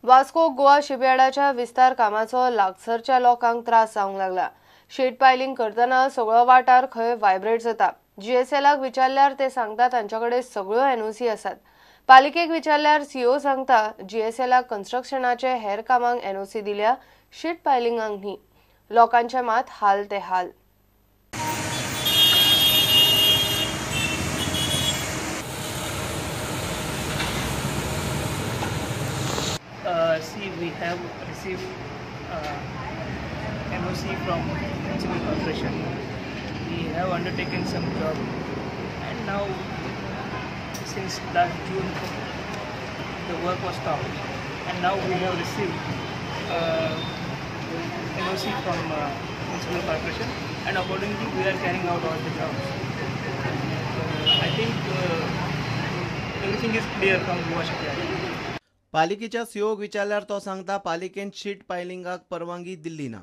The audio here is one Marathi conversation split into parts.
वास्को गोवा शिपयार्डाच्या विस्तार कामाचो लागसरच्या लोकांक त्रास जावंक लागला। शीट पायलिंग करतना सगळो वाठार खंय व्हायब्रेट जाता। जीएसएलाक विचारल्यार ते सांगता तांच्याकडे सगळ्यो एनओसी आसात। पालिकेक विचारल्यार सीओ सांगता जीएसएलाक कन्स्ट्रक्शनाचे हेर कामांक एनओसी दिल्या, शीट पायलिंगांक न्ही। लोकांचे मात हाल ते हाल। See, we have received NOC from Municipal Corporation. We have undertaken some job, and now since last June the work was stopped, and now we have received NOC from Municipal Corporation, and accordingly we are carrying out all the jobs. I think everything is clear from Goa Shipyard. पालिकेच्या सीओक विचारल्यार तो सांगता पालिकेन शीट पायलिंगाक परवानगी दिल्ली ना।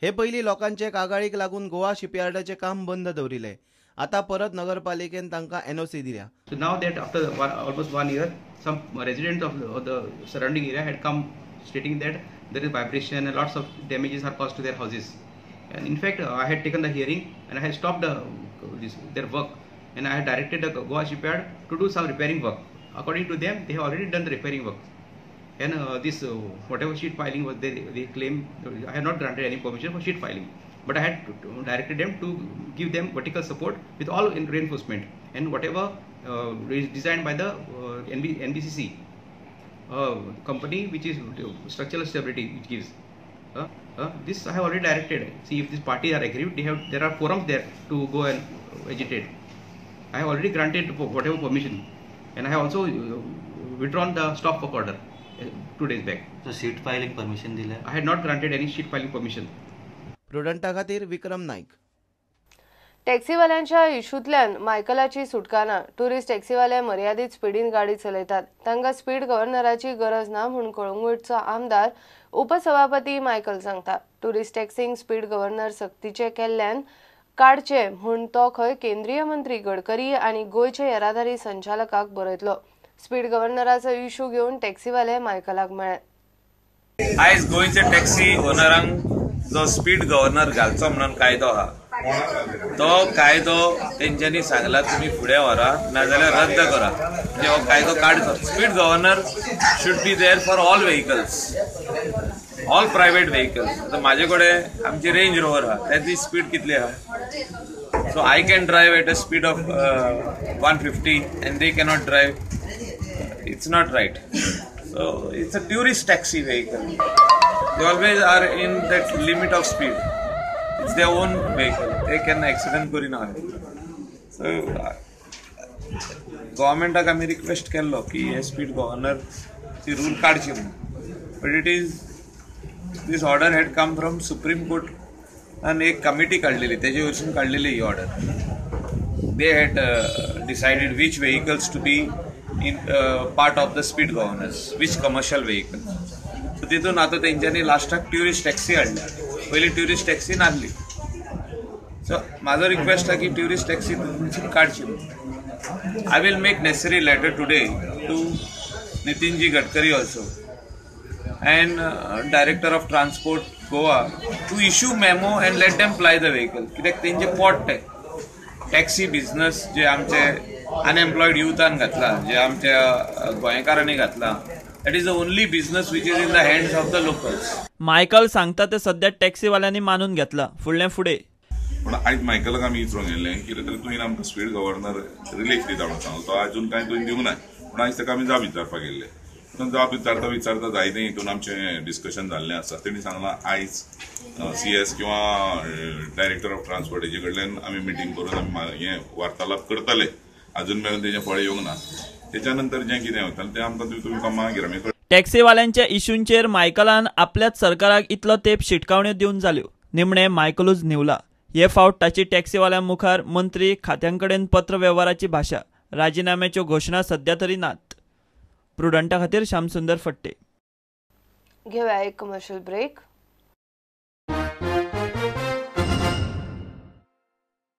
हे पयलीं लोकांचे कागाळीक लागून गोवा शिपयार्डाचे काम बंद दवरिले। आता परत नगरपालिकेन तांकां एनओसी दिल्या। So now that after almost 1 year, some residents of the surrounding area had come stating that there is vibration and lots of damages are caused to their houses. And in fact, I had taken the hearing and I had stopped their work, and I had directed the Goa Shipyard to do some repairing work. According to them, they have already done the repairing work. And this whatever sheet piling was, they claim I have not granted any permission for sheet piling, but I had directed them to give them vertical support with all reinforcement and whatever is designed by the NBCC company, which is structural stability, which gives this I have already directed. See, if this party are aggrieved, there are forums there to go and agitate. I have already granted whatever permission, and I have also withdrawn the stop work order 2 days back. So sheet piling permission दिले? I had not granted any sheet piling permission. प्रुडंटा खातीर विक्रम नाईक। टॅक्सीवाल्यांच्या इशूंतल्यान मायकलाची सुटका ना। टुरिस्ट टॅक्सीवाले मर्यादित स्पीडीन गाडी चलयतात। तांकां स्पीड गव्हर्नराची गरज ना म्हूण कळंगूटचो आमदार उपसभापती मायकल सांगता। टुरिस्ट टॅक्सींक स्पीड गव्हर्नर सक्तीचे केल्ल्यान काडचे म्हूण तो खंय केंद्रीय मंत्री गडकरी आनी गोंयचे येरादारी संचालकाक बरयतलो। स्पीड गव्हर्नराचो इशू घेवन टॅक्सीवाले मायकलाक मेळ्ळे। आयज गोंयचे टॅक्सी ओनरांक जो स्पीड गव्हर्नर घालचो म्हणून कायदो आहा, तो कायदो तेंच्यांनी सांगला तुम्ही फुडें व्हरात, नाजाल्यार रद्द करा, म्हणजे हो कायदो काडचो। Speed governor should be there for all vehicles, all private vehicles. आता माझे कडेन आमची रेंज रोवर आहा, त्याची स्पीड कितली आहा? So I can drive at a speed of 150 and they cannot drive. It's not right. So it's a tourist taxi vehicle. They always are in that limit of speed. It's their own vehicle. They can accident करी ना। So government आम्ही रिक्वेस्ट केल्लो की हे स्पीड गव्हर्नर ची रूल काडची म्हणून, but it is this order had come from Supreme Court आणि एक कमिटी काढलेली, त्याची वरसून काढलेली ही order. They had decided which vehicles to be in part of the speed governors, which commercial vehicles. So तिथून आता तेंच्यांनी लास्टाक टुरिस्ट टॅक्सी हाडल्या, पयली टुरिस्ट टॅक्सी नासली। सो माझो रिक्वेस्ट आहे की टुरिस्ट टॅक्सी तुमची काडची। I will make necessary letter today to Nitinji Gadkari also and director of transport Goa to issue memo and let them ply the vehicle. कित्याक तेंचे पोट टॅक्सी बिझनेस जे आमचे अनएम्प्लॉयड युथान घातला, जे आमच्या गोंयकारांनी घातला, that is the only business which is in the hands of the locals. Michael सांगता ते सध्या टॅक्सीवाल्यांनी मानून घेतला, फुडलें पण आयज मायकलाक आमी विचारूंक गेल्ले कितें तरी तुवें आमकां स्पीड गव्हर्नर रिलीफ दिता म्हणून सांगलो, तो अजून कांय तुवें दिवंक ना, पूण आयज ताका आमी जाप विचारपाक गेल्ले। जाप विचारता जायते हितून आमचें डिस्कशन जाल्लें आसा। तेणी सांगलां आयज CS किंवा डायरेक्टर ऑफ ट्रान्सपोर्ट हेजे कडल्यान आमी मिटींग करून आमी हें वार्तालाप करतले, अजून मेळून तेजें फळ येवंक ना। तेच्या नंतर जें कितें वतलें तें आमकां तुमकां मागीर आमी टॅक्सीवाल्यांच्या इशूंचेर मायकलान आपल्याच सरकाराक इतलो तेंप शिटकावण्यो दिवन जाल्यो, निमणे मायकलूच निवला। हे फावट ताची टॅक्सीवाल्यां मुखार मंत्री खात्यांकडेन पत्र वेव्हाराची भाशा, राजीनाम्याच्यो घोशणा सध्या तरी नात। प्रुडंटा खातीर श्यामसुंदर फट्टे। घेऊया एक कमर्शियल ब्रेक।